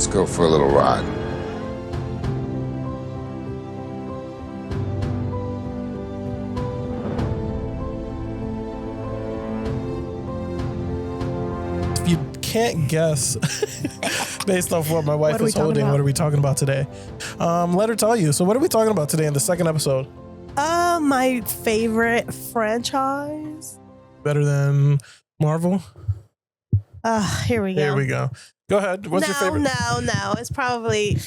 Let's go for a little ride. If you can't guess based off what my wife is holding, what are we talking about today? Let her tell you. So what are we talking about today in the second episode? My favorite franchise. Better than Marvel? Here we go. Here we go. Go ahead. What's your favorite? No. It's probably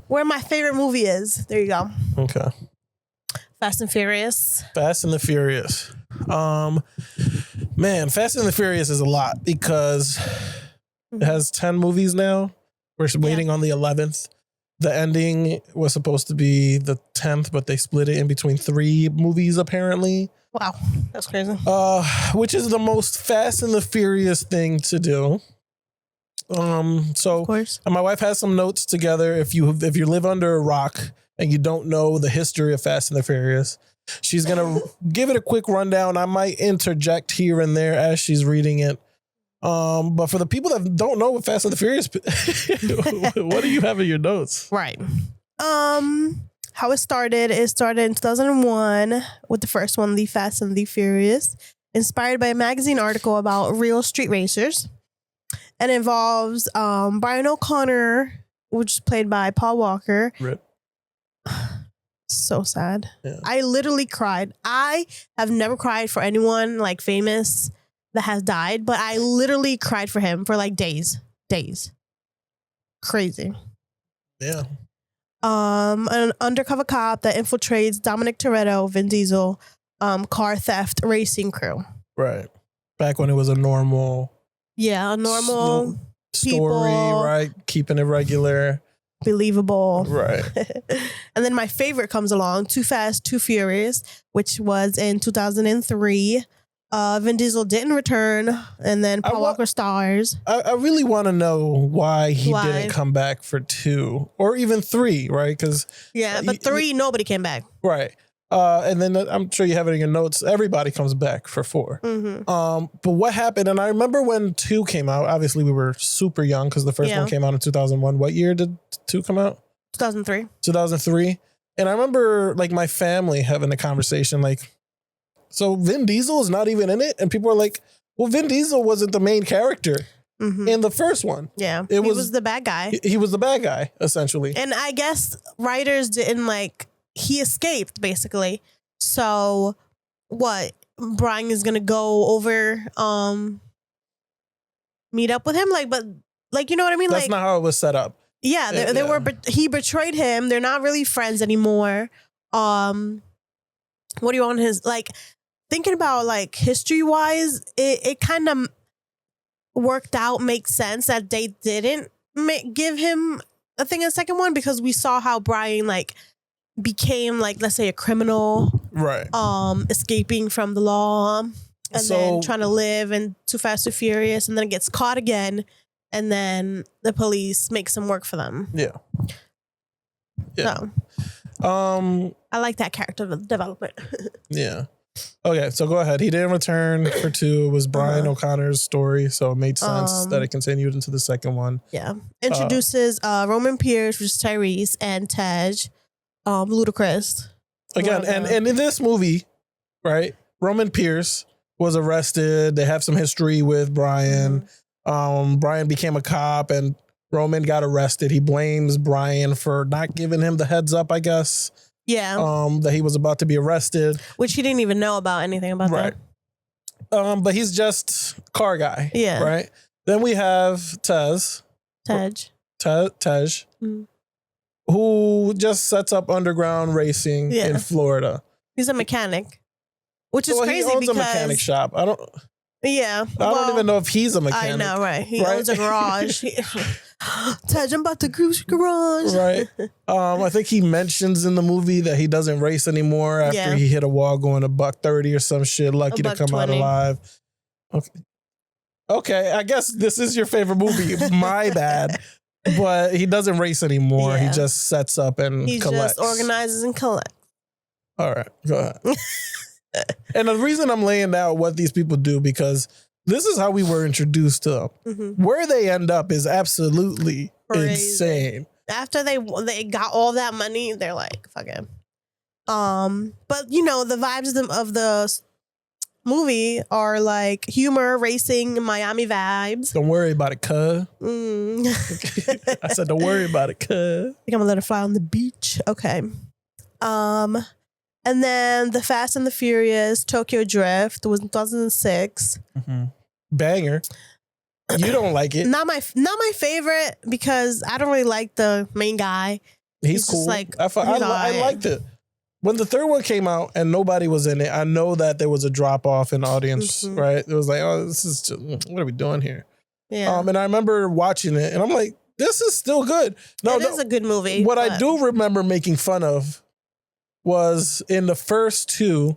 where my favorite movie is. There you go. Okay. Fast and Furious. Fast and the Furious. Man, Fast and the Furious is a lot because it has 10 movies now. We're waiting on the 11th. The ending was supposed to be the 10th, but they split it in between 3 movies apparently. Wow, that's crazy. Which is the most Fast and the Furious thing to do. So Of course. and my wife has some notes together. If you live under a rock and you don't know the history of Fast and the Furious, she's gonna give it a quick rundown. I might interject here and there as she's reading it. But for the people that don't know what Fast and the Furious, what do you have in your notes? Right. How it started in 2001 with the first one, The Fast and the Furious, inspired by a magazine article about real street racers. And involves Brian O'Connor, which is played by Paul Walker. Rip. So sad. Yeah. I literally cried. I have never cried for anyone like famous that has died, but I literally cried for him for like days. Crazy. Yeah. An undercover cop that infiltrates Dominic Toretto, Vin Diesel, car theft racing crew. Right. Back when it was a normal Yeah, a normal story, people. right? Keeping it regular. Believable. Right. And then my favorite comes along, Too Fast, Too Furious, which was in 2003. Vin Diesel didn't return, and then Paul Walker stars. I really want to know why he didn't come back for 2 or even 3, right? Because but 3, nobody came back. Right. And then I'm sure you have it in your notes. Everybody comes back for 4. Mm-hmm. But what happened? And I remember when 2 came out. Obviously, we were super young because the first one came out in 2001. What year did 2 come out? 2003. 2003. And I remember like my family having a conversation like, so Vin Diesel is not even in it? And people are like, well, Vin Diesel wasn't the main character in the first one. Yeah, he was the bad guy. He was the bad guy, essentially. And I guess writers didn't he escaped, basically. So what? Brian is going to go over, meet up with him? You know what I mean? That's not how it was set up. Yeah, they were. He betrayed him. They're not really friends anymore. What do you want his thinking about history wise? It kind of worked out. Makes sense that they didn't give him a thing in the second one because we saw how Brian became let's say a criminal, right? Escaping from the law and then trying to live in Too Fast, Too Furious, and then gets caught again. And then the police makes him work for them. Yeah. So, I like that character development. Yeah. Okay, so go ahead. He didn't return for 2. It was Brian O'Connor's story, so it made sense that it continued into the second one. Yeah. Introduces Roman Pierce, which is Tyrese, and Tej, Ludacris. Again, and in this movie, right, Roman Pierce was arrested. They have some history with Brian. Brian became a cop and Roman got arrested. He blames Brian for not giving him the heads up, I guess. Yeah. That he was about to be arrested. Which he didn't even know about anything about that. But he's just car guy. Yeah. Right? Then we have Tej. Who just sets up underground racing in Florida. He's a mechanic. Which is crazy he owns because a mechanic shop. I don't even know if he's a mechanic. I know, right? He owns a garage. Tej, I'm about to cruise your garage. Right. I think he mentions in the movie that he doesn't race anymore after he hit a wall going $130 or some shit. Lucky to come out alive. Okay. I guess this is your favorite movie. My bad. But he doesn't race anymore. Yeah. He just sets up and collects. He just organizes and collects. All right. Go ahead. And the reason I'm laying out what these people do, because this is how we were introduced to them. Mm-hmm. Where they end up is absolutely insane. After they got all that money, they're like, fuck it. But you know, the vibes of the movie are like humor, racing, Miami vibes. Don't worry about it, cuz. I said, don't worry about it, cuz. I think I'm gonna let it fly on the beach. Okay. And then the Fast and the Furious Tokyo Drift was in 2006. Mm-hmm. Banger. You don't like it? Not my favorite because I don't really like the main guy. He's cool. Like, I liked it. When the third one came out and nobody was in it, I know that there was a drop off in the audience, right? It was like, oh, this is just, what are we doing here? Yeah. And I remember watching it and I'm like, this is still good. It is a good movie. What I do remember making fun of was in the first two,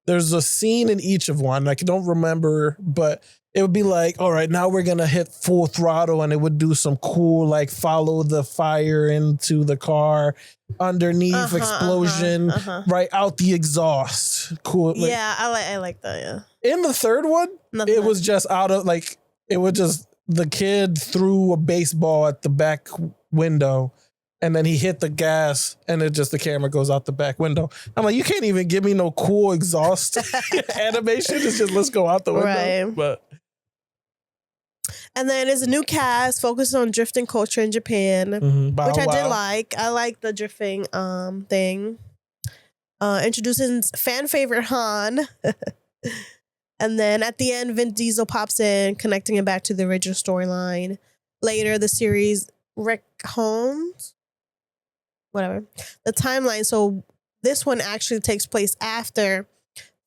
there's a scene in each of one. I don't remember, but it would be like, all right, now we're going to hit full throttle and it would do some cool, like follow the fire into the car underneath explosion, right out the exhaust. Cool. Like, yeah, I like that. Yeah. In the third one, it was just out of like, it was just the kid threw a baseball at the back window and then he hit the gas and it just the camera goes out the back window. I'm like, you can't even give me no cool exhaust animation. It's just let's go out the window. Right. But and then there's a new cast focused on drifting culture in Japan, which I did like. I like the drifting thing. Introducing fan favorite Han. And then at the end, Vin Diesel pops in, connecting it back to the original storyline. Later, the series Rick Holmes, whatever, the timeline. So this one actually takes place after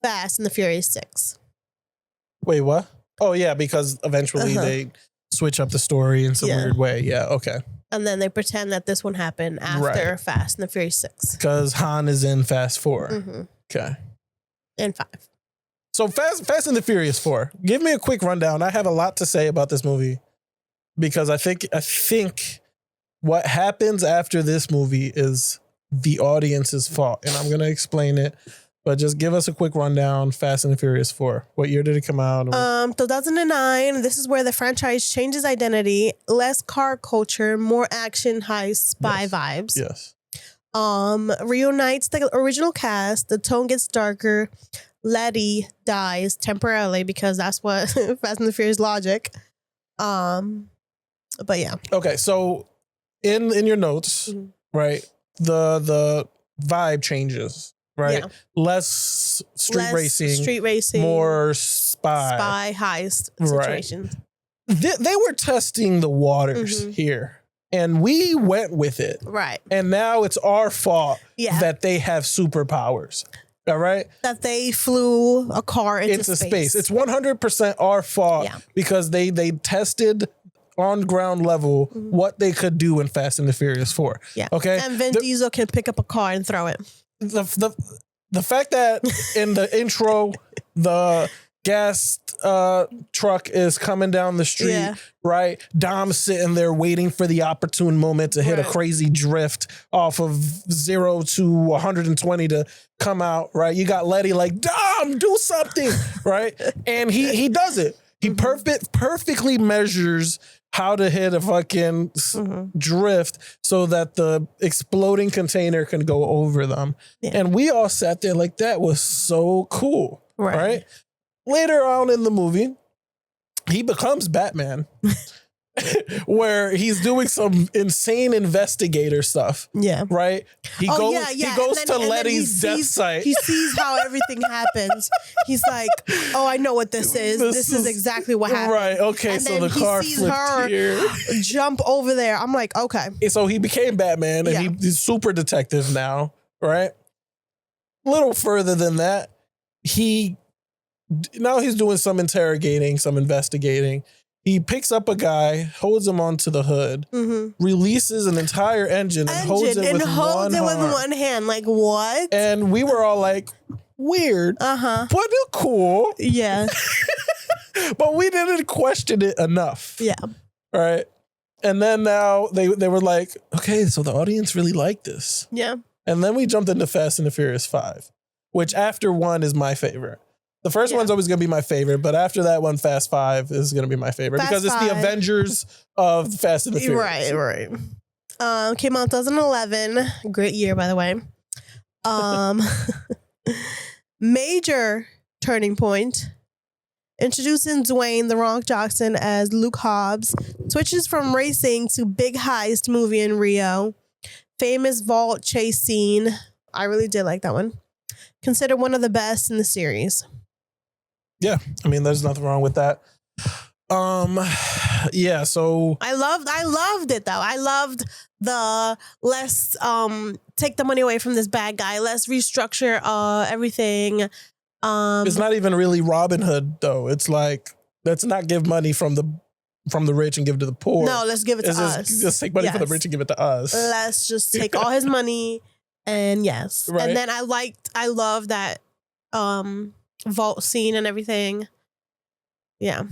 Fast and the Furious 6. Wait, what? Oh, yeah, because eventually they switch up the story in some weird way. Yeah, okay. And then they pretend that this one happened after Fast and the Furious 6. Because Han is in Fast 4. Okay. And 5. So Fast and the Furious 4. Give me a quick rundown. I have a lot to say about this movie because I think what happens after this movie is the audience's fault. And I'm going to explain it, but just give us a quick rundown. Fast and the Furious 4. What year did it come out? 2009. This is where the franchise changes identity, less car culture, more action, heist, spy vibes. Yes. Reunites the original cast. The tone gets darker. Letty dies temporarily because that's what Fast and the Furious logic. But yeah. Okay, so in your notes, right? The vibe changes, right? Yeah. Less street racing, more spy heist situations. Right. They were testing the waters here. And we went with it. Right. And now it's our fault that they have superpowers. All right. That they flew a car into space. It's 100% our fault because they tested on ground level what they could do in Fast and the Furious 4. Yeah. Okay. And Vin Diesel can pick up a car and throw it. The fact that in the intro, the gas truck is coming down the street, right? Dom's sitting there waiting for the opportune moment to hit a crazy drift off of 0 to 120 to come out, right? You got Letty like, Dom, do something, right? And he does it. He perfectly measures how to hit a fucking drift so that the exploding container can go over them. Yeah. And we all sat there like, that was so cool, right? Later on in the movie, he becomes Batman, where he's doing some insane investigator stuff. Yeah. Right? He goes to Letty's death site. He sees how everything happens. He's like, oh, I know what this is. This is exactly what happened. Right. Okay. And so the car flipped here. Jump over there. I'm like, okay. So he became Batman and he's super detective now. Right? A little further than that, now he's doing some interrogating, some investigating. He picks up a guy, holds him onto the hood, releases an entire engine and holds it with one hand. Like, what? And we were all like, weird, but cool. Yeah. But we didn't question it enough. Yeah. Right. And then now they were like, okay, so the audience really liked this. Yeah. And then we jumped into Fast and the Furious 5, which after 1 is my favorite. The first one's always going to be my favorite, but after that one, Fast 5 is going to be my favorite because it's the Avengers of Fast and the Furious. Right. Came out 2011. Great year, by the way. Major turning point. Introducing Dwayne "The Rock" Johnson as Luke Hobbs. Switches from racing to big heist movie in Rio. Famous vault chase scene. I really did like that one. Considered one of the best in the series. Yeah, I mean, there's nothing wrong with that. Yeah, so I loved it though. I loved the let's take the money away from this bad guy. Let's restructure everything. It's not even really Robin Hood though. It's like, let's not give money from the rich and give it to the poor. No, let's give it to us. Just take money from the rich and give it to us. Let's just take all his money and yes. Right. And then I love that vault scene and everything. Yeah.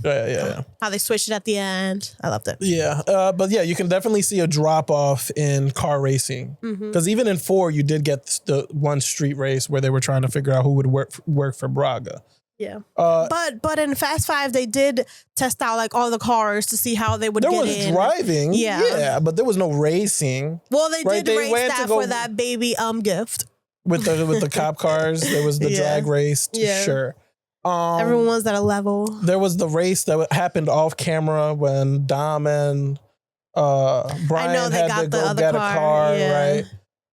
How they switched it at the end. I loved it. Yeah. But yeah, you can definitely see a drop off in car racing. Because even in 4, you did get the one street race where they were trying to figure out who would work for Braga. Yeah. But in Fast 5, they did test out like all the cars to see how they would get in. There was driving. Yeah. But there was no racing. Well, they did race that for that baby gift. With the cop cars. There was the drag race. Yeah. Sure. Everyone was at a level. There was the race that happened off camera when Dom and Brian had to go get a car, right?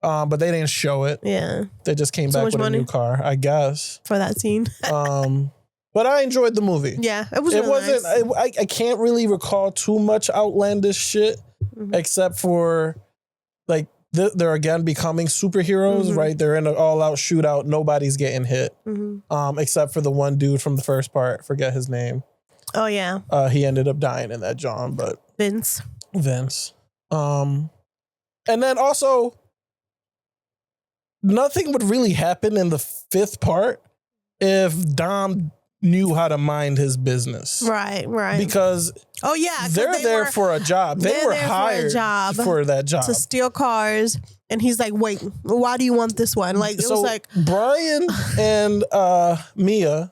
But they didn't show it. Yeah, they just came back with a new car, I guess, for that scene. But I enjoyed the movie. Yeah, it was. Really wasn't. Nice. I can't really recall too much outlandish shit, except for like. They're again becoming superheroes, right? They're in an all-out shootout. Nobody's getting hit, except for the one dude from the first part. Forget his name. Oh yeah. He ended up dying in that John, but Vince. And then also, nothing would really happen in the 5th part if Dom knew how to mind his business. Right. Because they're there for a job. They were hired for that job. To steal cars. And he's like, wait, why do you want this one? Like, it was like Brian and Mia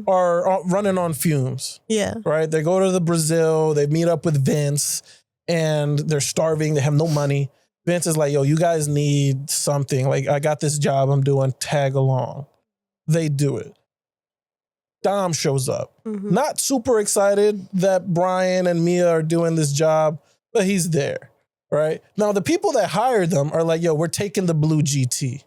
are running on fumes. Yeah. Right? They go to Brazil, they meet up with Vince, and they're starving, they have no money. Vince is like, yo, you guys need something. Like, I got this job I'm doing, tag along. They do it. Dom shows up. Not super excited that Brian and Mia are doing this job, but he's there, right? Now, the people that hired them are like, yo, we're taking the blue GT.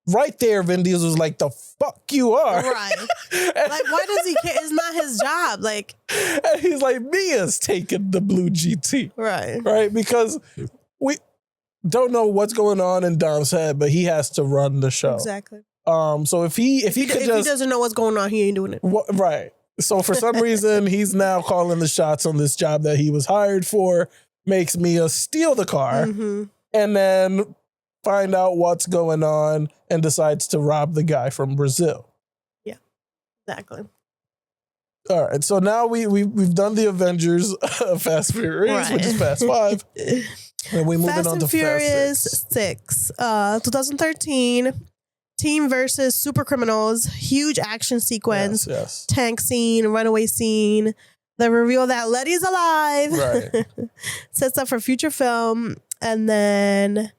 Right there, Vin Diesel was like, the fuck you are. Right. Like, why does he care? It's not his job. Like, and he's like, Mia's taking the blue GT. Right. Right? Because we don't know what's going on in Dom's head, but he has to run the show. Exactly. So if he doesn't know what's going on, he ain't doing it. Right. So for some reason, he's now calling the shots on this job that he was hired for, makes Mia steal the car, and then find out what's going on and decides to rob the guy from Brazil. Yeah, exactly. All right. So now we've done the Avengers of Fast Furious, which is Fast 5. And we moving on to Furious 6. 2013. Team versus super criminals, huge action sequence, tank scene, runaway scene, the reveal that Letty's alive, right. Sets up for future film, and then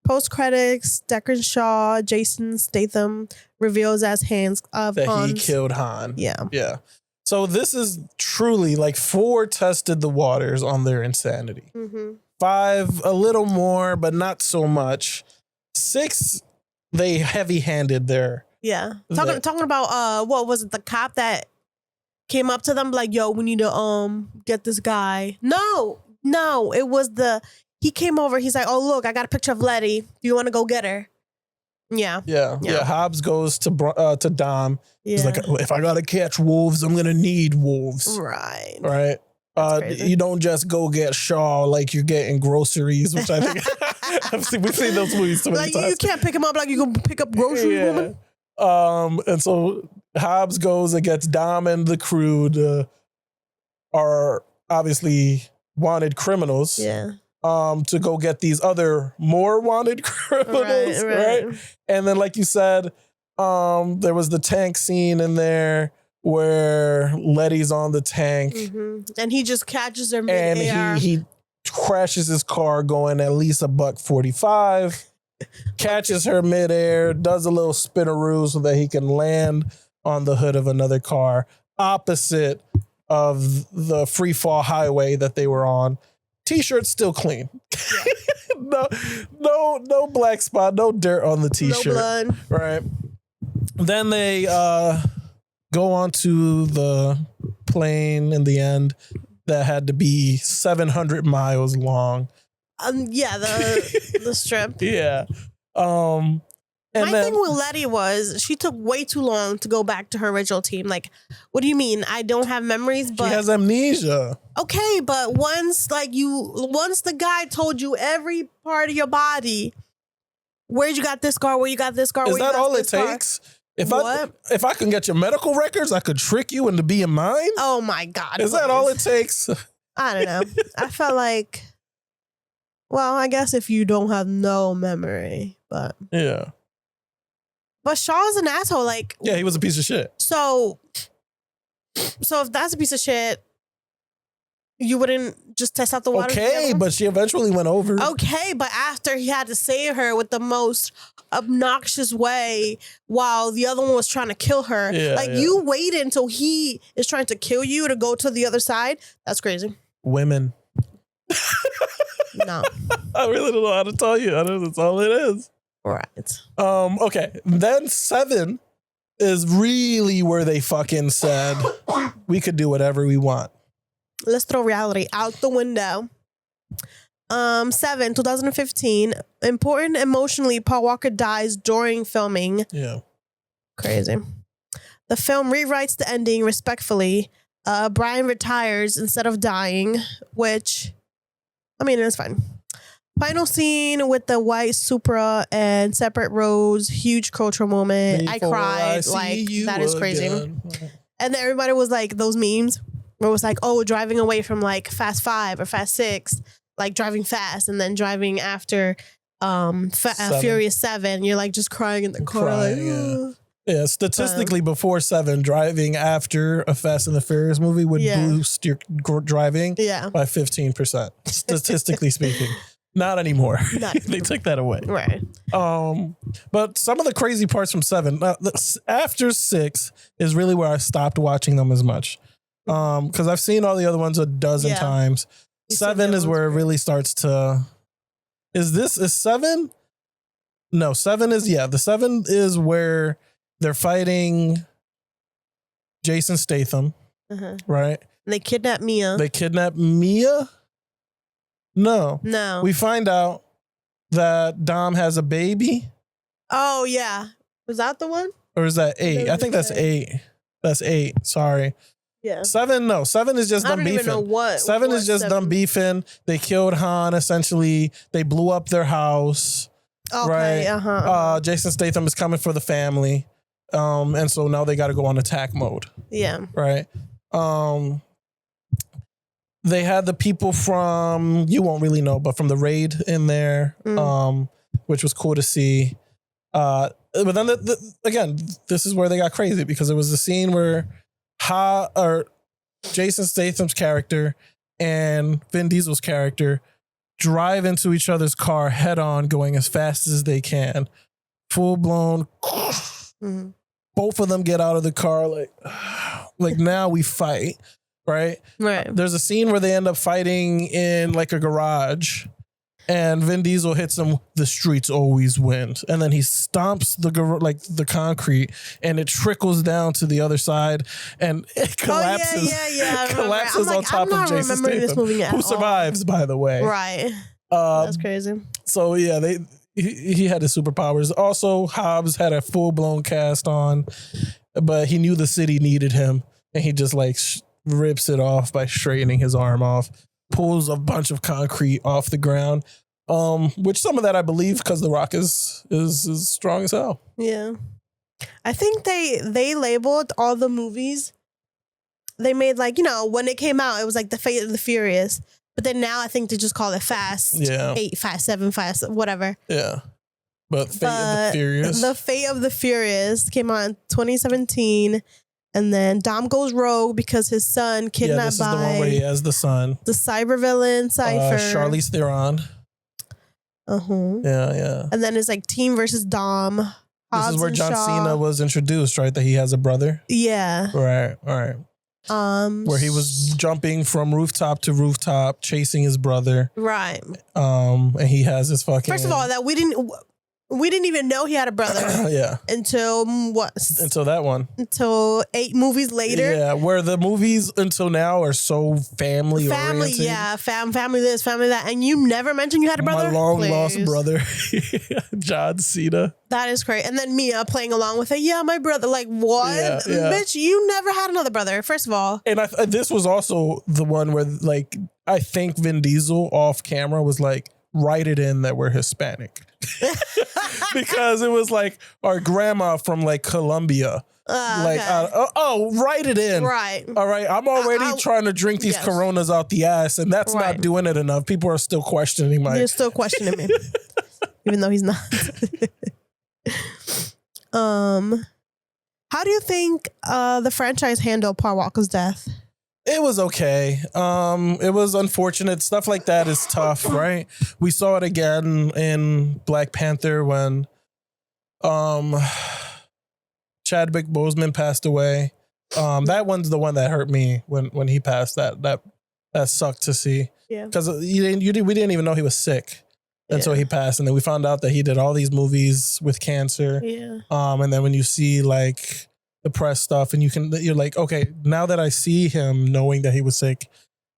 post credits, Deckard Shaw, Jason Statham reveals as Hans he killed Han. Yeah. So this is truly like 4 tested the waters on their insanity. 5 a little more, but not so much. 6. They heavy-handed their talking about what was it, the cop that came up to them like, yo, we need to get this guy. No, it was he came over, he's like, oh look, I got a picture of Letty, do you want to go get her? Yeah. Hobbs goes to Dom. He's like, if I gotta catch wolves, I'm gonna need wolves. Right. You don't just go get Shaw like you're getting groceries, which I think we've seen those movies so many times. You can't pick him up like you can pick up groceries, woman. And so Hobbs goes and gets Dom and the crew are obviously wanted criminals. To go get these other more wanted criminals, right? And then, like you said, there was the tank scene in there. where Letty's on the tank and he just catches her and midair. he crashes his car going at least $145, catches her midair, does a little spinaroo so that he can land on the hood of another car opposite of the free fall highway that they were on. T-shirt still clean. no black spot, no dirt on the T-shirt. No blood. Right. Then they go onto the plane in the end that had to be 700 miles long. Yeah, the strip. Yeah. And My thing with Letty was she took way too long to go back to her original team. Like, what do you mean? I don't have memories, but she has amnesia. Okay, but once the guy told you every part of your body, where you got this car, where you got this car, is where you that got all it this car? takes? If I can get your medical records, I could trick you into being mine. Oh my God! Is that all it takes? I don't know. I felt like, well, I guess if you don't have no memory, but yeah. But Shaw's an asshole. Like, yeah, he was a piece of shit. So if that's a piece of shit, you wouldn't just test out the water. Okay, but she eventually went over. Okay, but after he had to save her with the most obnoxious way while the other one was trying to kill her. You waited until he is trying to kill you to go to the other side. That's crazy. Women. No. I really don't know how to tell you. That's all it is. Right. Okay. Then 7 is really where they fucking said we could do whatever we want. Let's throw reality out the window. 7, 2015. Important emotionally, Paul Walker dies during filming. Yeah. Crazy. The film rewrites the ending respectfully. Brian retires instead of dying, which, I mean, it's fine. Final scene with the white Supra and separate roads. Huge cultural moment. I cried. That is crazy. Again. And then everybody was like, those memes where it was like, oh, driving away from like Fast 5 or Fast 6, like driving fast and then driving after Furious 7. You're like just crying in the car. Yeah, statistically, before 7, driving after a Fast and the Furious movie would boost your driving by 15%. Statistically speaking. Not anymore. They took that away. Right. But some of the crazy parts from 7, after 6 is really where I stopped watching them as much. Because I've seen all the other ones a dozen times. 7 is where it really starts to. Is 7? No, 7 is the 7 is where they're fighting Jason Statham, right? They kidnap Mia. No. We find out that Dom has a baby. Oh, yeah. Was that the one? Or is that 8? I think that's 8. That's 8. Sorry. Yeah. 7, no. 7 is just them beefing. I don't even know what. 7 is just them beefing. They killed Han, essentially. They blew up their house. Okay, right? Jason Statham is coming for the family. And so now they got to go on attack mode. Yeah. Right? They had the people from, you won't really know, but from the raid in there, which was cool to see. But then, again, this is where they got crazy because it was the scene where Jason Statham's character and Vin Diesel's character drive into each other's car head on, going as fast as they can. Full blown. Both of them get out of the car like now we fight. Right. There's a scene where they end up fighting in like a garage and Vin Diesel hits him. The streets always win. And then he stomps the concrete and it trickles down to the other side and it collapses. It collapses on top of Jason Statham, who survives, by the way. Right. That's crazy. So yeah, he had his superpowers. Also, Hobbs had a full blown cast on, but he knew the city needed him and he just rips it off by straightening his arm off, pulls a bunch of concrete off the ground, which some of that I believe because The Rock is strong as hell. Yeah. I think they labeled all the movies they made, when it came out, it was like The Fate of the Furious. But then now I think they just call it Fast 8, Fast 7, Fast, whatever. Yeah. But Fate of the Furious. The Fate of the Furious came out in 2017. And then Dom goes rogue because his son Yeah, kidnapped this is the one where by he has the son. the cyber villain Cypher. Charlize Theron. Yeah. And then it's like team versus Dom. This Hobbs is where and John Shaw. Cena was introduced, right? That he has a brother. Yeah. Right. Where he was jumping from rooftop to rooftop, chasing his brother. Right. And he has his fucking. First of all, that we didn't even know he had a brother. Yeah. Until what? Until that one. Until 8 movies later. Yeah, where the movies until now are so family oriented. Yeah, family this, family that, and you never mentioned you had a brother. My long lost brother, John Cena. That is great. And then Mia playing along with it. Yeah, my brother. Like what, Yeah. bitch? You never had another brother. First of all, and this was also the one where, like, I think Vin Diesel off camera was like, write it in that we're Hispanic. Because it was like our grandma from like Colombia. Like, okay. Write it in. Right. All right. I'm already trying to drink these Coronas out the ass, and that's not doing it enough. People are still questioning my. You're still questioning me, even though he's not. How do you think the franchise handled Paul Walker's death? It was okay. It was unfortunate. Stuff like that is tough, right? We saw it again in Black Panther when Chadwick Boseman passed away. That one's the one that hurt me when he passed. That sucked to see. Yeah. Because we didn't even know he was sick until he passed, and then we found out that he did all these movies with cancer. Yeah. And then when you see like the press stuff, and you're like, okay, now that I see him knowing that he was sick,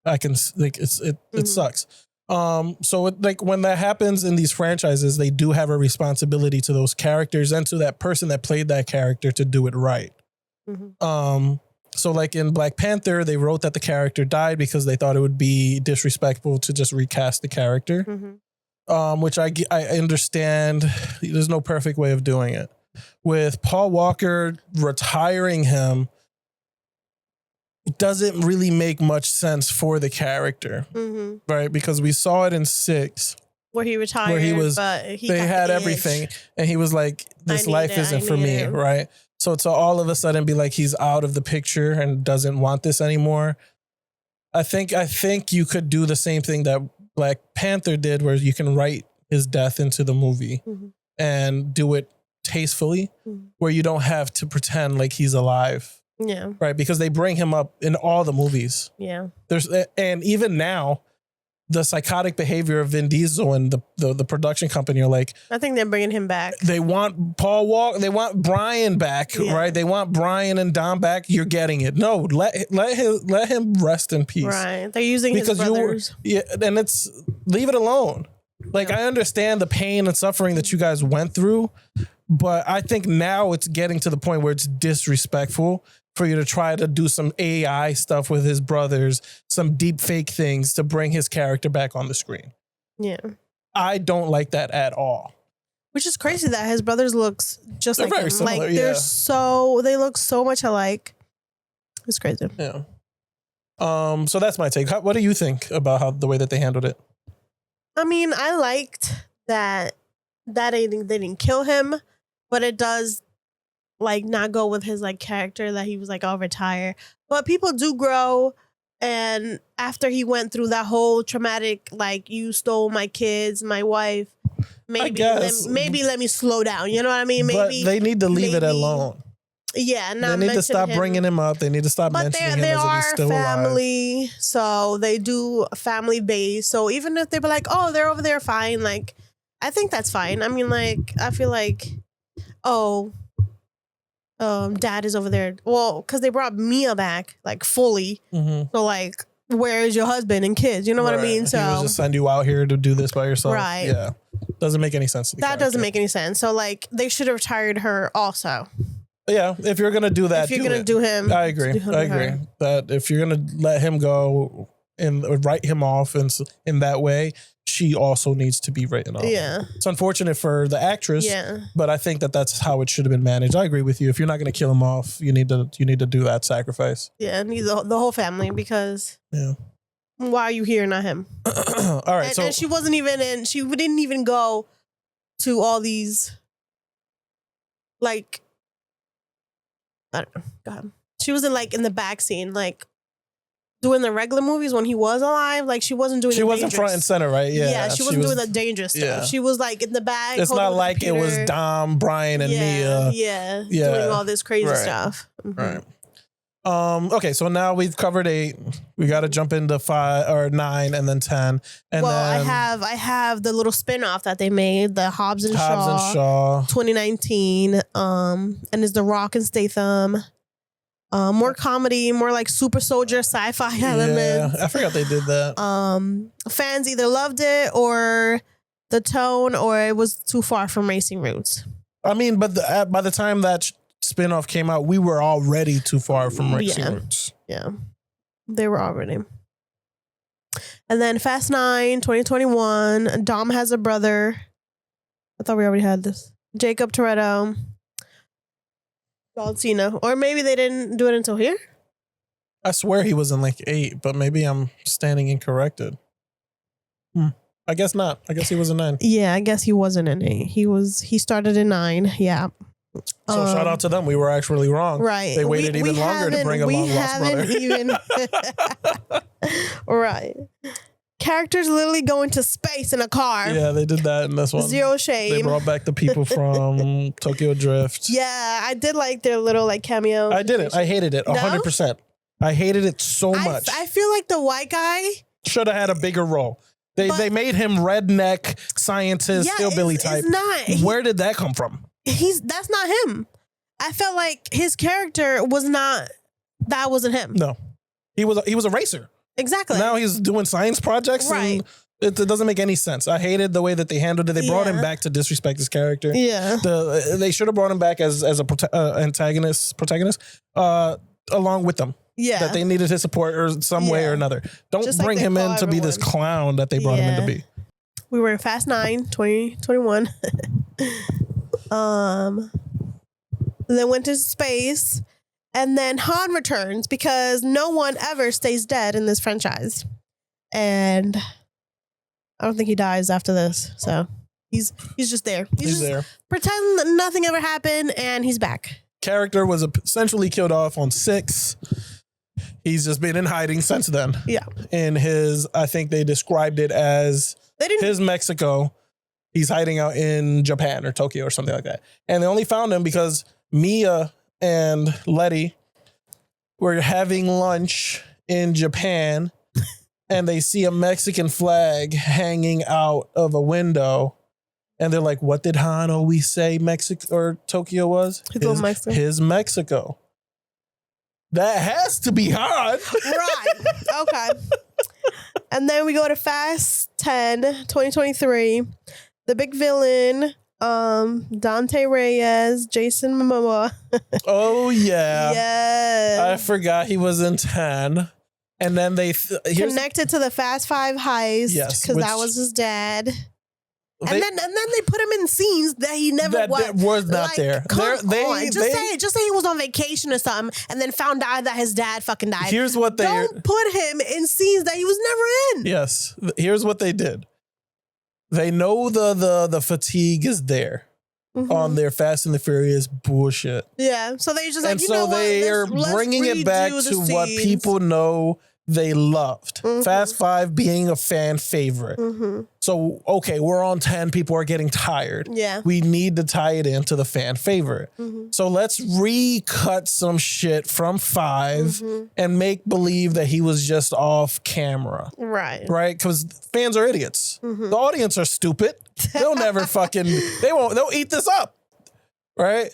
I can like it sucks. So like when that happens in these franchises, they do have a responsibility to those characters and to that person that played that character to do it right. So like in Black Panther, they wrote that the character died because they thought it would be disrespectful to just recast the character. Which I understand. There's no perfect way of doing it. With Paul Walker, retiring him, it doesn't really make much sense for the character, right? Because we saw it in 6, where he retired, where he was. But they had everything, and he was like, "This life isn't for me," right? So to all of a sudden be like he's out of the picture and doesn't want this anymore. I think you could do the same thing that Black Panther did, where you can write his death into the movie and do it tastefully, where you don't have to pretend like he's alive. Yeah. Right. Because they bring him up in all the movies. Yeah. And even now, the psychotic behavior of Vin Diesel and the production company are like, I think they're bringing him back. They want Paul Walker. They want Brian back, right? They want Brian and Dom back. You're getting it. No, let him rest in peace. Right. They're using his brothers. And it's leave it alone. Like, I understand the pain and suffering that you guys went through, but I think now it's getting to the point where it's disrespectful for you to try to do some AI stuff with his brothers, some deep fake things to bring his character back on the screen. Yeah. I don't like that at all. Which is crazy that his brothers looks just They're like very him. similar, Like they look so much alike. It's crazy. Yeah. So that's my take. What do you think about the way that they handled it? I mean, I liked that they didn't kill him, but it does like not go with his like character that he was like, I'll retire. But people do grow, and after he went through that whole traumatic, like, you stole my kids, my wife, maybe let me slow down. You know what I mean? Maybe but they need to leave it alone. Yeah, they need to stop bringing him up. They need to stop mentioning him as if he's still family, alive. So they do family base. So even if they be like, oh, they're over there fine, like, I think that's fine. I mean, like, I feel like, dad is over there. Well, because they brought Mia back, like, fully. So, like, where is your husband and kids? You know what I mean? So he was just send you out here to do this by yourself. Right. Yeah. Doesn't make any sense to the character. doesn't make any sense. So, like, they should have retired her also. Yeah, if you're gonna do that, if you're gonna do him, I agree. That if you're gonna let him go and write him off in that way, she also needs to be written off. Yeah, it's unfortunate for the actress. Yeah, but I think that's how it should have been managed. I agree with you. If you're not gonna kill him off, you need to do that sacrifice. Yeah, need the whole family, because why are you here, not him? All right, and she wasn't even in. She didn't even go to all these, like, I don't know. Go ahead. She was in like in the back scene, like doing the regular movies when he was alive. Like she wasn't doing. She wasn't front and center, right? Yeah, she wasn't doing the dangerous stuff. Yeah. She was like in the back. It's not like it was Dom, Brian, and Mia. Yeah, doing all this crazy stuff. Right. Okay, so now we've covered 8. We got to jump into 5 or 9 and then 10. And well, then I have the little spin-off that they made, the Hobbs and Shaw 2019. And it's The Rock and Statham. More comedy, more like super soldier sci-fi elements. I forgot they did that. Fans either loved it or the tone, or it was too far from Racing Roots. I mean, but by the time that spinoff came out, we were already too far from Racing Roots. Yeah, they were already. And then Fast 9, 2021. Dom has a brother. I thought we already had this. Jacob Toretto. John Cena. Or maybe they didn't do it until here? I swear he was in like 8, but maybe I'm standing incorrected. I guess not. I guess he was in 9. Yeah, I guess he wasn't in 8. He started in 9. Yeah. So shout out to them. We were actually wrong. Right. They waited even longer to bring a long lost brother. Right. Characters literally going to space in a car. Yeah, they did that in this one. Zero shame. They brought back the people from Tokyo Drift. Yeah, I did like their little like cameo. I didn't. I hated it 100%. I hated it so much. I feel like the white guy should have had a bigger role. They made him redneck scientist, hillbilly type. Where did that come from? That's not him. I felt like his character was not. That wasn't him. No, he was a racer. Exactly. Now he's doing science projects. Right. And it doesn't make any sense. I hated the way that they handled it. They brought him back to disrespect his character. Yeah. They should have brought him back as a protagonist along with them. Yeah. That they needed his support or some way or another. Don't just bring him in to be this clown that they brought him in to be. We were in Fast 9, 2021. Then went to space, and then Han returns because no one ever stays dead in this franchise, and I don't think he dies after this. So he's just there. He's just there. Pretend that nothing ever happened, and he's back. Character was essentially killed off on 6. He's just been in hiding since then. Yeah. In his, I think they described it as his Mexico. He's hiding out in Japan or Tokyo or something like that. And they only found him because Mia and Letty were having lunch in Japan and they see a Mexican flag hanging out of a window. And they're like, what did Han always say Mexico or Tokyo was? His Mexico. That has to be Han. Right. Okay. And then we go to Fast 10, 2023. The big villain, Dante Reyes, Jason Momoa. Oh, yeah. Yeah. I forgot he was in 10. And then they... connected to the Fast 5 heist. Yes. Because that was his dad. And then they put him in scenes that he never was not like, there. Just say he was on vacation or something, and then found out that his dad fucking died. Here's what they don't put him in scenes that he was never in. Yes, here's what they did. They know the fatigue is there on their Fast and the Furious bullshit. Yeah, so they just they are bringing it back to what people know they loved. Fast 5 being a fan favorite. So, okay, we're on 10. People are getting tired. Yeah. We need to tie it into the fan favorite. So let's recut some shit from 5 and make believe that he was just off camera. Right. Right? Because fans are idiots. The audience are stupid. They'll never they'll eat this up. Right?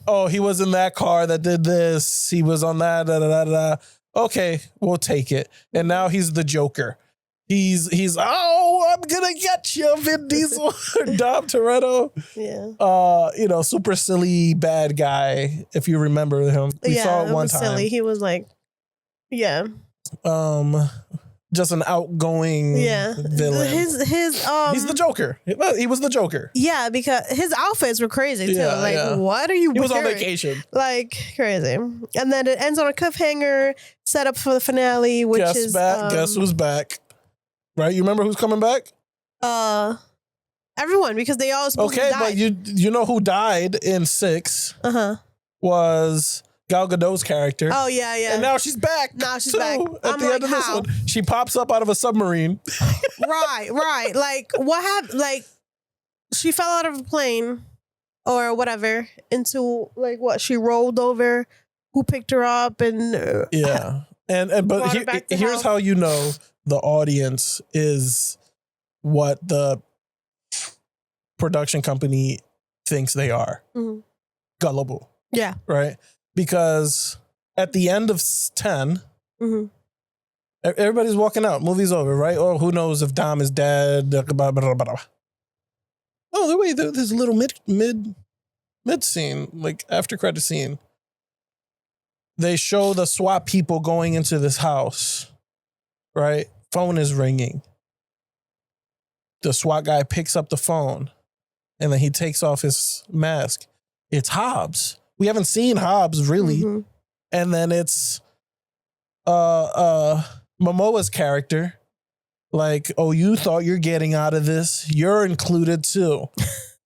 Oh, he was in that car that did this. He was on that, Okay, we'll take it. And now he's the Joker. He's I'm gonna get you, Vin Diesel, Dom Toretto. Yeah. Super silly bad guy. If you remember him, we saw it one time. Silly. He was like, yeah. Just an outgoing villain. He's the Joker. He was the Joker. Yeah, because his outfits were crazy too. What are you wearing? He was on vacation. Like crazy. And then it ends on a cliffhanger set up for the finale, which is back. Guess who's back? Right? You remember who's coming back? Everyone, because they all supposed to die. But you know who died in 6 was Gal Gadot's character. Oh yeah. And now she's back. Now she's too, back. At I'm the like, end of this how? one, she pops up out of a submarine. Right. Like what happened? Like she fell out of a plane or whatever into like what? She rolled over. Who picked her up and Yeah. And but brought her back to here's health. how you know the audience is what the production company thinks they are. Mhm. Gullible. Yeah. Right? Because at the end of 10, Mhm. everybody's walking out. Movie's over, right? Or who knows if Dom is dead. Blah, blah, blah, blah. Oh, wait, there's a little mid scene, like after credit scene. They show the SWAT people going into this house, right? Phone is ringing. The SWAT guy picks up the phone and then he takes off his mask. It's Hobbs. We haven't seen Hobbs really. Mhm. And then it's Momoa's character. Like, oh, you thought you're getting out of this. You're included too.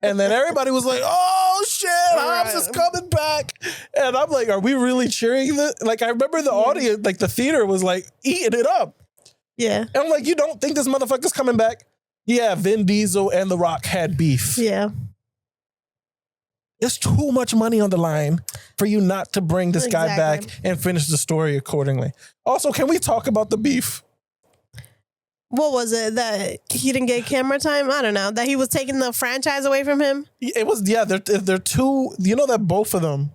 And then everybody was like, oh shit, Hobbs is coming back. And I'm like, are we really cheering this? Like, I remember the audience, like the theater was like eating it up. Yeah. And I'm like, you don't think this motherfucker's coming back? Yeah, Vin Diesel and The Rock had beef. Yeah. There's too much money on the line for you not to bring this guy back and finish the story accordingly. Also, can we talk about the beef? What was it that he didn't get camera time? I don't know. That he was taking the franchise away from him? It was, yeah, they're two, you know that both of them,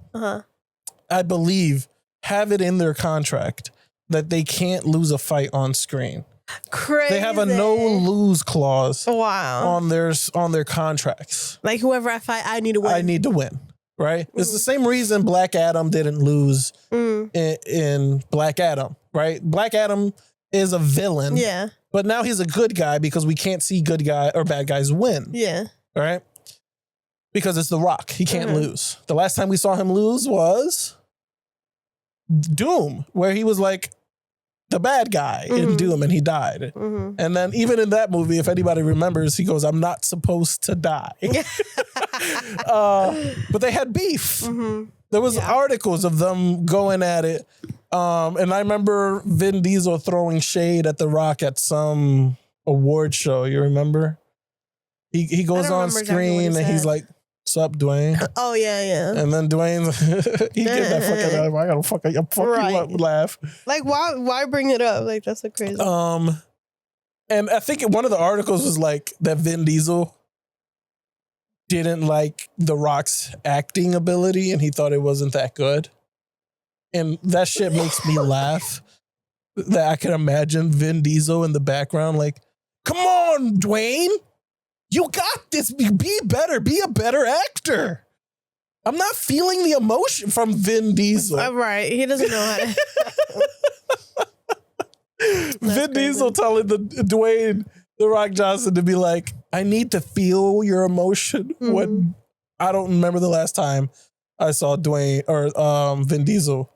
I believe, have it in their contract that they can't lose a fight on screen. Crazy. They have a no lose clause Wow. on their contracts. Like whoever I fight, I need to win. I need to win, right? It's the same reason Black Adam didn't lose in Black Adam, right? Black Adam is a villain. Yeah. But now he's a good guy because we can't see good guy or bad guys win. Yeah. Right? Because it's The Rock. He can't lose. The last time we saw him lose was Doom, where he was like the bad guy in Doom and he died. And then even in that movie, if anybody remembers, he goes, I'm not supposed to die. But they had beef. There was articles of them going at it. And I remember Vin Diesel throwing shade at The Rock at some award show. You remember? He goes on screen and he's like, "Sup, Dwayne?" Oh yeah. And then Dwayne, he get that fucking I gotta fuck you up laugh. Like why bring it up? Like that's so crazy. And I think one of the articles was like that Vin Diesel didn't like The Rock's acting ability and he thought it wasn't that good. And that shit makes me laugh that I can imagine Vin Diesel in the background like, come on, Dwayne. You got this. Be better. Be a better actor. I'm not feeling the emotion from Vin Diesel. Right. He doesn't know how to. Vin Diesel telling Dwayne The Rock Johnson to be like, I need to feel your emotion. When I don't remember the last time I saw Dwayne or Vin Diesel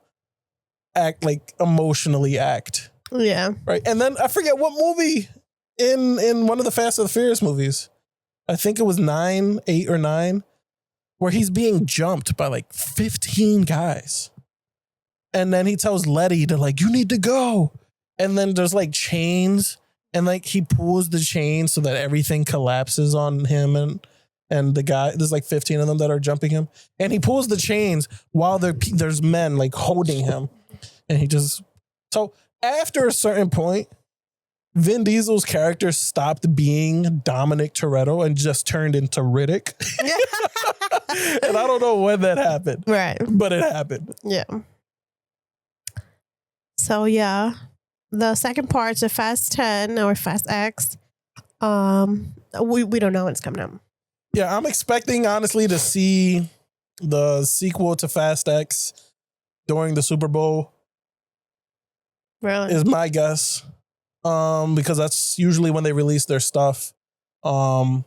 emotionally act. Yeah. Right. And then I forget what movie in one of the Fast and the Furious movies. I think it was 8 or 9, where he's being jumped by like 15 guys. And then he tells Letty to like, you need to go. And then there's like chains and like he pulls the chain so that everything collapses on him and the guy, there's like 15 of them that are jumping him. And he pulls the chains while there's men like holding him. And he just, so after a certain point, Vin Diesel's character stopped being Dominic Toretto and just turned into Riddick. And I don't know when that happened. Right. But it happened. Yeah. So yeah. The second part's a Fast 10 or Fast X. We don't know when it's coming out. Yeah, I'm expecting honestly to see the sequel to Fast X during the Super Bowl. Really? Is my guess. Because that's usually when they release their stuff. I'm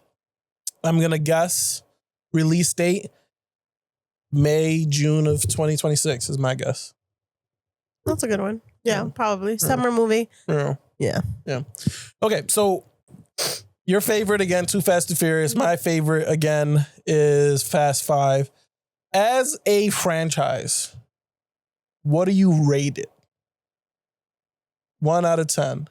gonna guess release date May, June of 2026 is my guess. That's a good one. Yeah, probably. Summer movie. Yeah. Okay, so your favorite again, Too Fast, Too Furious. My favorite again is Fast 5. As a franchise, what do you rate it? 1 out of 10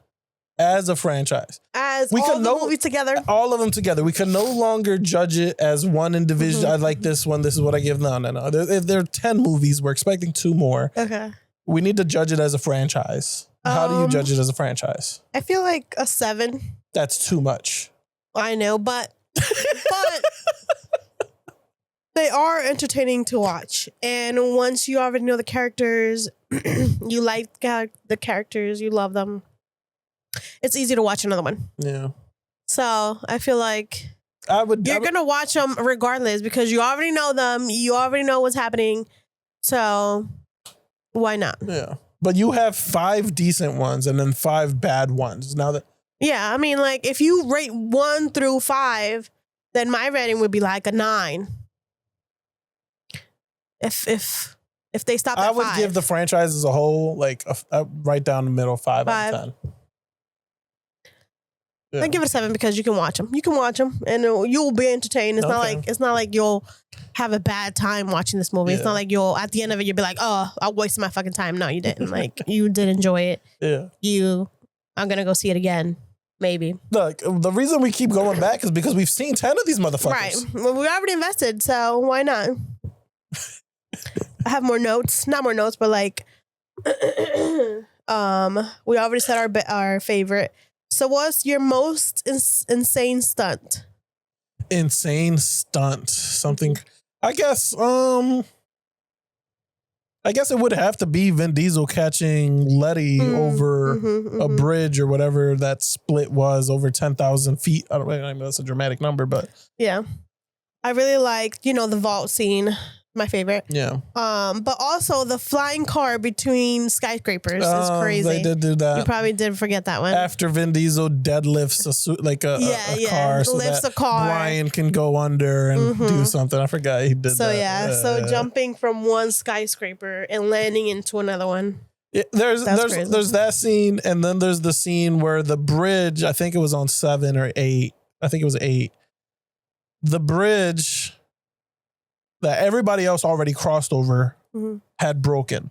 as a franchise. As all the movies together? All of them together. We can no longer judge it as one individual. I like this one. This is what I give. No. If there are 10 movies, we're expecting 2 more. Okay. We need to judge it as a franchise. How do you judge it as a franchise? I feel like a 7. That's too much. I know, but they are entertaining to watch. And once you already know the characters, you like the characters, you love them, it's easy to watch another one. Yeah. So I feel like you're going to watch them regardless because you already know them. You already know what's happening. So why not? Yeah. But you have 5 decent ones and then 5 bad ones. Now that. Yeah. I mean, like if you rate 1 through 5, then my rating would be like a 9. If they stop at 5. I would give the franchise as a whole like a right down the middle 5 out of 10. Yeah. I give it a 7 because you can watch them. You can watch them and you'll be entertained. It's not like you'll have a bad time watching this movie. Yeah. It's not like you'll at the end of it you'll be like, oh, I wasted my fucking time. No, you didn't. Like you did enjoy it. Yeah. I'm gonna go see it again. Maybe. Look, the reason we keep going back is because we've seen 10 of these motherfuckers. Right. Well, we already invested, so why not? I have more notes. Not more notes, but like we already said our favorite. So what's your most insane stunt? Insane stunt. Something I guess it would have to be Vin Diesel catching Letty over a bridge or whatever that split was over 10,000 feet. I know that's a dramatic number, but yeah. I really liked, the vault scene. My favorite. Yeah. But also the flying car between skyscrapers is crazy. They did do that. You probably did forget that one. After Vin Diesel deadlifts a car so lifts that a car. Brian can go under and do something. I forgot he did that. So jumping from one skyscraper and landing into another one. Yeah, there's that scene, and then there's the scene where the bridge, I think it was on 7 or 8. I think it was 8. The bridge that everybody else already crossed over had broken.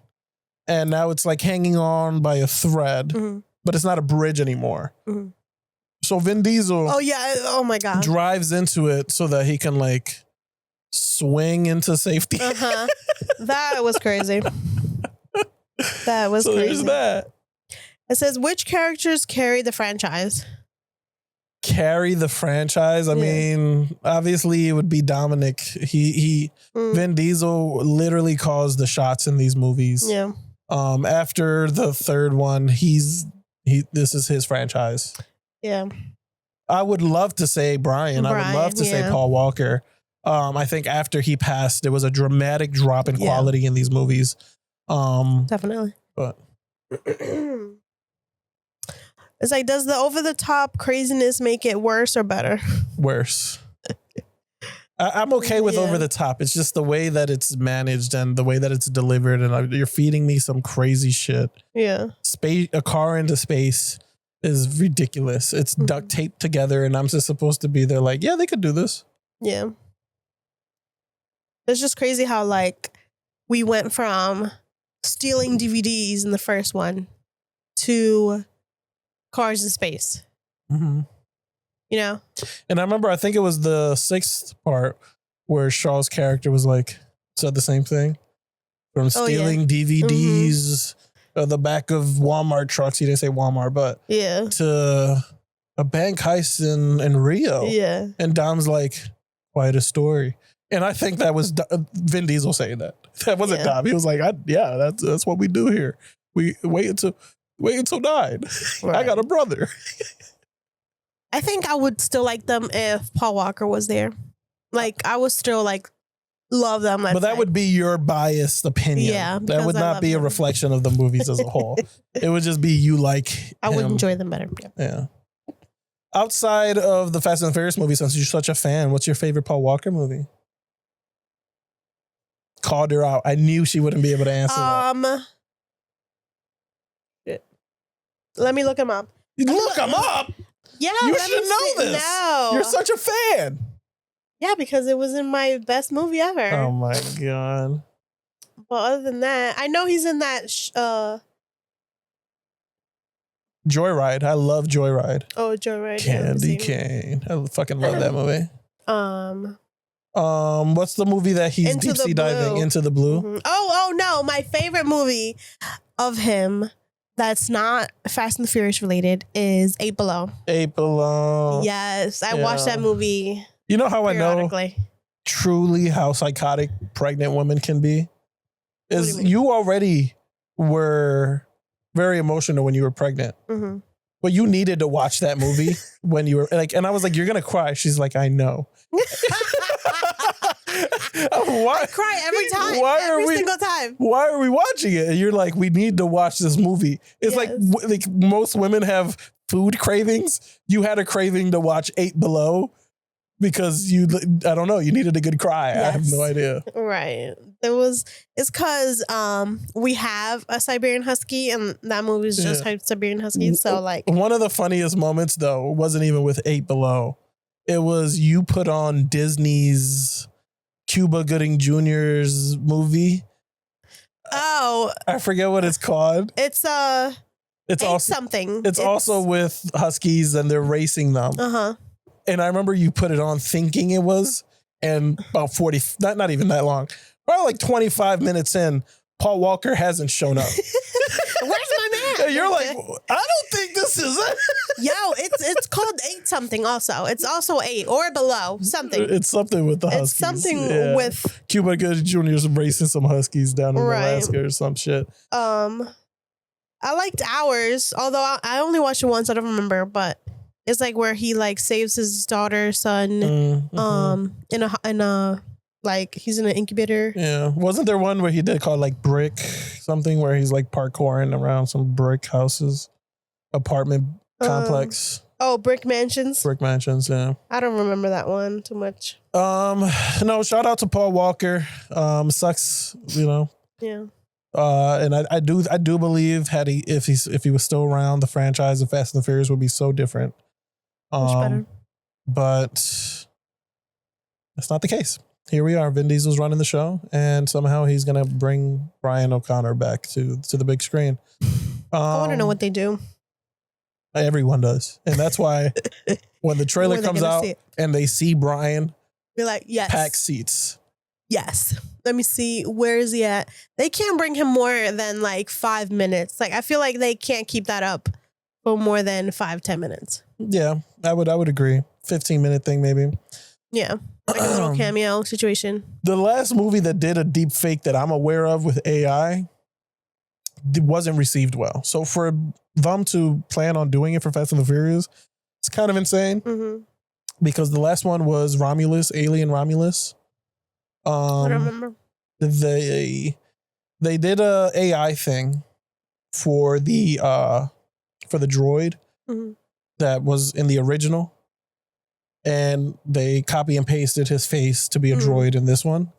And now it's like hanging on by a thread, but it's not a bridge anymore. So Vin Diesel oh my God, drives into it so that he can like swing into safety. That was crazy. That was so crazy. There's that. It says, which characters carry the franchise? Carry the franchise. I mean, obviously it would be Dominic. Vin Diesel literally calls the shots in these movies. Yeah. After the third one, this is his franchise. Yeah. I would love to say Brian. I would love to say Paul Walker. I think after he passed, there was a dramatic drop in quality in these movies. Definitely. But it's like, does the over-the-top craziness make it worse or better? Worse. I'm okay with over the top. It's just the way that it's managed and the way that it's delivered. And you're feeding me some crazy shit. Yeah. A car into space is ridiculous. It's duct taped together and I'm just supposed to be there like, yeah, they could do this. Yeah. It's just crazy how like we went from stealing DVDs in the first one to cars in space. You know? And I remember, I think it was the 6th part where Shaw's character was like, said the same thing. From stealing DVDs the back of Walmart trucks. He didn't say Walmart, but to a bank heist in Rio. Yeah. And Dom's like, quite a story. And I think that was Vin Diesel saying that. That wasn't Dom. He was like, that's what we do here. We wait until 9. Right. I got a brother. I think I would still like them if Paul Walker was there. Like, I would still like love them. But that would be your biased opinion. Yeah. That would not be a reflection of the movies as a whole. It would just be you like I would enjoy them better. Yeah. Outside of the Fast and Furious movies, since you're such a fan, what's your favorite Paul Walker movie? Called her out. I knew she wouldn't be able to answer that. Let me look him up. Look him up? Yeah, you should know this. No. You're such a fan. Yeah, because it was in my best movie ever. Oh my God. But other than that, I know he's in that. Joyride. I love Joyride. Oh, Joyride. Candy Cane. I fucking love that movie. What's the movie that he's deep sea diving? Into the Blue? Mm-hmm. Oh no. My favorite movie of him that's not Fast and the Furious related is 8 Below. 8 Below. Yes. I watched that movie. You know how I know truly how psychotic pregnant women can be? Is you already were very emotional when you were pregnant. Mm-hmm. But you needed to watch that movie when you were like, and I was like, you're going to cry. She's like, I know. I cry every time. Every single time. Why are we watching it? And you're like, we need to watch this movie. It's like most women have food cravings. You had a craving to watch 8 Below because I don't know, you needed a good cry. Yes. I have no idea. Right. It's because we have a Siberian Husky and that movie is just Siberian Husky. So like one of the funniest moments though wasn't even with 8 Below. It was you put on Disney's Cuba Gooding Jr.'s movie. Oh, I forget what it's called. It's also something. It's also with Huskies and they're racing them. Uh-huh. And I remember you put it on thinking it was, and about 40, not even that long, probably like 25 minutes in, Paul Walker hasn't shown up. Where's my man? And you're like, I don't think this is it. Yo, it's called 8 something also. It's also 8 or below something. It's something with the Huskies. It's something with Cuba Gooding Jr.'s racing some Huskies down in Alaska or some shit. I liked Ours, although I only watched it once. I don't remember, but it's like where he like saves his daughter, son, in a like he's in an incubator. Yeah, wasn't there one where he did called like Brick something where he's like parkouring around some brick houses, apartment complex? Brick Mansions. Brick Mansions, yeah. I don't remember that one too much. No, shout out to Paul Walker. Sucks, you know. Yeah. And I do believe if he was still around, the franchise of Fast and the Furious would be so different. Much better. But that's not the case. Here we are. Vin Diesel's running the show, and somehow he's gonna bring Brian O'Connor back to the big screen. I want to know what they do. Everyone does, and that's why when the trailer comes out and they see Brian, be like, yes, pack seats. Yes. Let me see. Where is he at? They can't bring him more than like 5 minutes. Like I feel like they can't keep that up for more than 5-10 minutes. Yeah, I would agree. 15-minute thing maybe. Yeah. Like a little cameo situation. The last movie that did a deep fake that I'm aware of with AI wasn't received well. So for them to plan on doing it for Fast and the Furious, it's kind of insane. Mm-hmm. Because the last one was Romulus, Alien Romulus. I don't remember. They did a AI thing for the droid that was in the original, and they copy and pasted his face to be a droid in this one.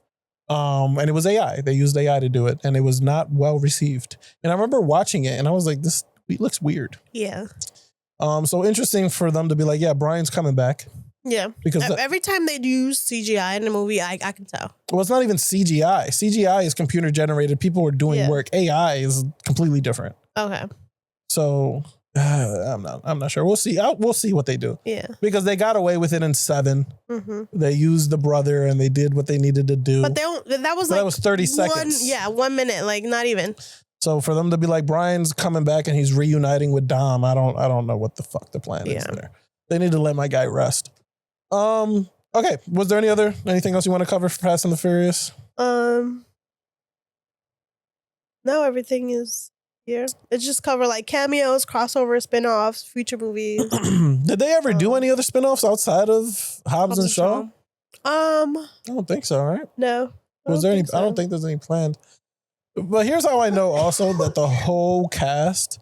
And it was AI. They used AI to do it, and it was not well received. And I remember watching it, and I was like, "This looks weird." Yeah. So interesting for them to be like, "Yeah, Brian's coming back." Yeah, because every time they use CGI in a movie, I can tell. Well, it's not even CGI. CGI is computer generated. People were doing work. AI is completely different. Okay. So I'm not sure. We'll see. We'll see what they do. Yeah. Because they got away with it in 7. Mm-hmm. They used the brother and they did what they needed to do. But that was 30 seconds. 1 minute, like not even. So for them to be like, Brian's coming back and he's reuniting with Dom, I don't know what the fuck the plan is there. They need to let my guy rest. Okay. Was there anything else you want to cover for Fast and the Furious? No, everything is here. It's just cover like cameos, crossover, spin-offs, future movies. Did they ever do any other spin-offs outside of Hobbs and Shaw? I don't think so, right? No. Was there any? So. I don't think there's any planned. But here's how I know also that the whole cast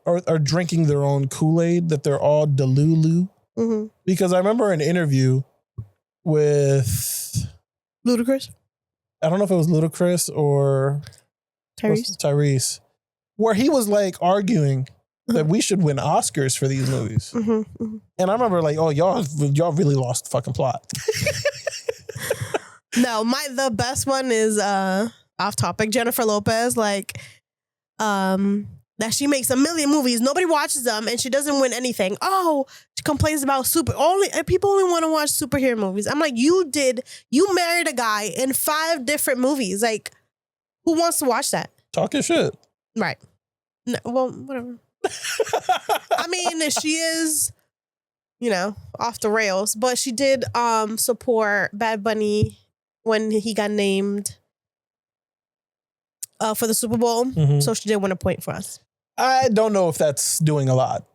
are drinking their own Kool-Aid, that they're all Delulu. Mm-hmm. Because I remember an interview with Ludacris. I don't know if it was Ludacris or Tyrese, where he was like arguing that we should win Oscars for these movies. Mm-hmm, mm-hmm. And I remember like, oh, y'all really lost the fucking plot. No, No, the best one is off topic. Jennifer Lopez, like, that she makes a million movies, nobody watches them, and she doesn't win anything. Oh, she complains about people only want to watch superhero movies. I'm like, you married a guy in 5 different movies. Like, who wants to watch that? Talking shit. Right. No, well, whatever. I mean, she is, off the rails, but she did support Bad Bunny when he got named for the Super Bowl. Mm-hmm. So she did win a point for us. I don't know if that's doing a lot.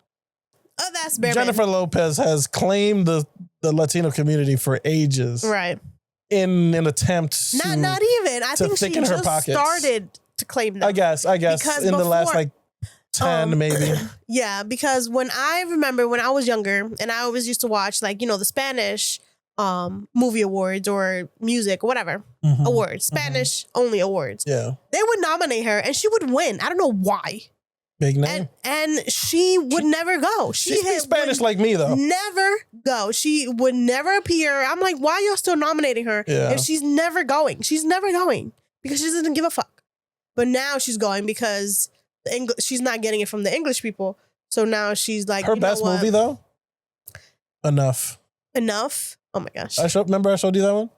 Oh, that's bare Jennifer Lopez has claimed the Latino community for ages. Right. In an attempt to not even. I think she just started to claim that. I guess because in the last 10 maybe. Yeah, because when I was younger and I always used to watch the Spanish movie awards or music or whatever awards, Spanish only awards. Yeah. They would nominate her and she would win. I don't know why. Big name. And she would never go. She speaks Spanish like me, though. Never go. She would never appear. I'm like, why are y'all still nominating her if she's never going? She's never going because she doesn't give a fuck. But now she's going because she's not getting it from the English people. So now she's like, her best movie, though? Enough. Oh, my gosh. Remember I showed you that one?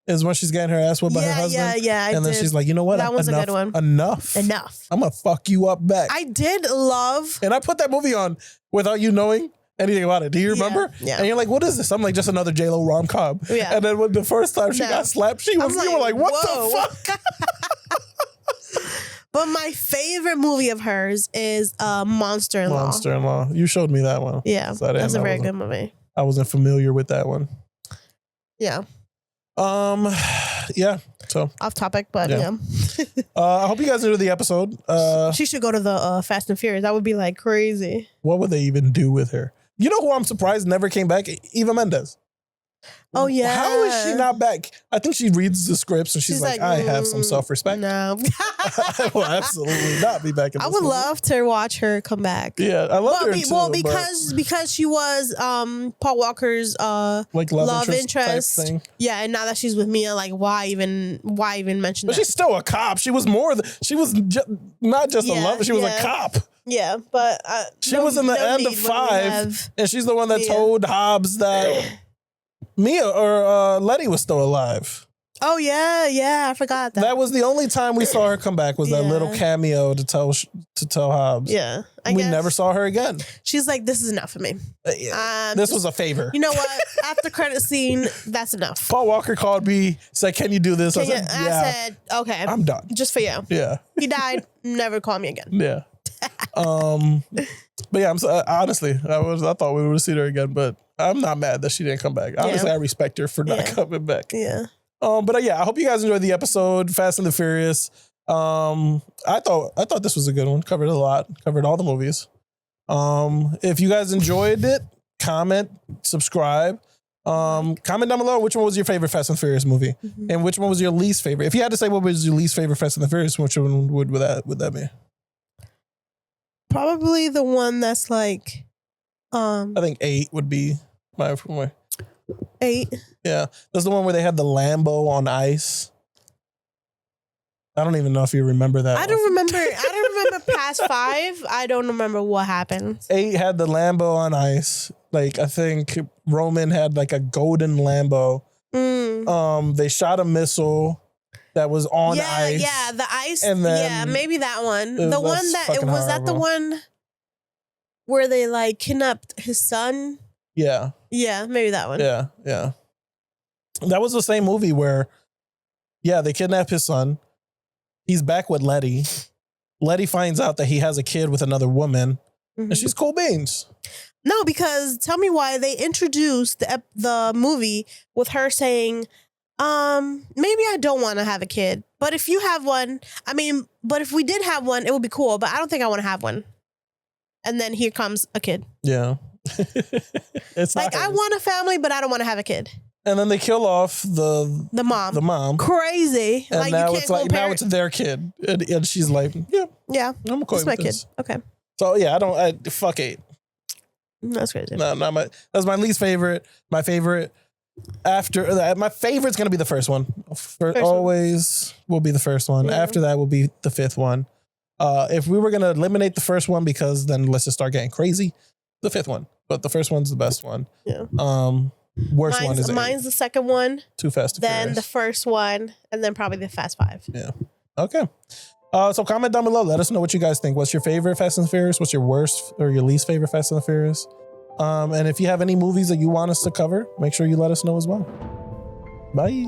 Is when she's getting her ass whipped by her husband. Yeah. And then she's like, you know what? That one's a good one. Enough. I'm going to fuck you up back. I did love. And I put that movie on without you knowing anything about it. Do you remember? Yeah. And you're like, what is this? I'm like, just another J-Lo rom-com. Yeah. And then when the first time she got slapped, you were like, what the fuck? But my favorite movie of hers is Monster-in-Law. Monster-in-Law. You showed me that one. Yeah. So that's a very good movie. I wasn't familiar with that one. Yeah. Yeah. So off topic, but yeah. I hope you guys enjoyed the episode. She should go to the Fast and Furious. That would be like crazy. What would they even do with her? You know who I'm surprised never came back? Eva Mendes. Oh yeah. How is she not back? I think she reads the scripts and she's like, I have some self-respect. No. I will absolutely not be back in this I would love to watch her come back. Yeah, I love her too. Well, because she was Paul Walker's love interest thing. Yeah, and now that she's with Mia, like why even mention that? But she's still a cop. She was not just a lover, she was a cop. Yeah, but she was in the end of 5 and she's the one that told Hobbs that Mia or Letty was still alive. Oh yeah, I forgot that. That was the only time we saw her come back was that little cameo to tell Hobbs. Yeah, we never saw her again. She's like, this is enough for me. This was a favor. You know what? After credit scene, that's enough. Paul Walker called me, said, "Can you do this?" I said, "Okay, I'm done. Just for you." Yeah. He died. Never call me again. Yeah. But yeah, honestly, I thought we would have seen her again, but I'm not mad that she didn't come back. Honestly, I respect her for not coming back. Yeah. But yeah, I hope you guys enjoyed the episode. Fast and the Furious. I thought this was a good one. Covered a lot. Covered all the movies. If you guys enjoyed it, comment, subscribe. Comment down below which one was your favorite Fast and Furious movie, and which one was your least favorite. If you had to say what was your least favorite Fast and the Furious, which one would that be? Probably the one that's like, I think 8 would be my 8. Yeah, that's the one where they had the Lambo on ice. I don't even know if you remember that. I don't remember past 5. I don't remember what happened. 8 had the Lambo on ice. Like I think Roman had like a golden Lambo. They shot a missile that was on ice. Yeah, the ice. And then maybe that one. The one that was that the one where they like kidnapped his son. Yeah. Yeah, maybe that one. Yeah. That was the same movie where, they kidnap his son. He's back with Letty. Letty finds out that he has a kid with another woman, and she's cool beans. No, because tell me why they introduced the movie with her saying, maybe I don't want to have a kid, but if you have one, but if we did have one, it would be cool, but I don't think I want to have one. And then here comes a kid. Yeah. It's like, I want a family, but I don't want to have a kid. And then they kill off the mom. The mom. Crazy. And like, now it's their kid. And she's like, yeah. I'm okay with my this. Kid. Okay. So fuck 8. That's crazy. No, that's my least favorite. My favorite, After that, my favorite's gonna be the first one. one. Always will be the first one. Yeah. After that will be the fifth one. If we were gonna eliminate the first one, because then let's just start getting crazy, the fifth one. But the first one's the best one. Yeah. Worst one is mine's the second one. Too Fast, Too Then Furious. the first one, and then probably the Fast Five. Yeah. Okay. So comment down below. Let us know what you guys think. What's your favorite Fast and Furious? What's your worst or your least favorite Fast and Furious? And if you have any movies that you want us to cover, make sure you let us know as well. Bye.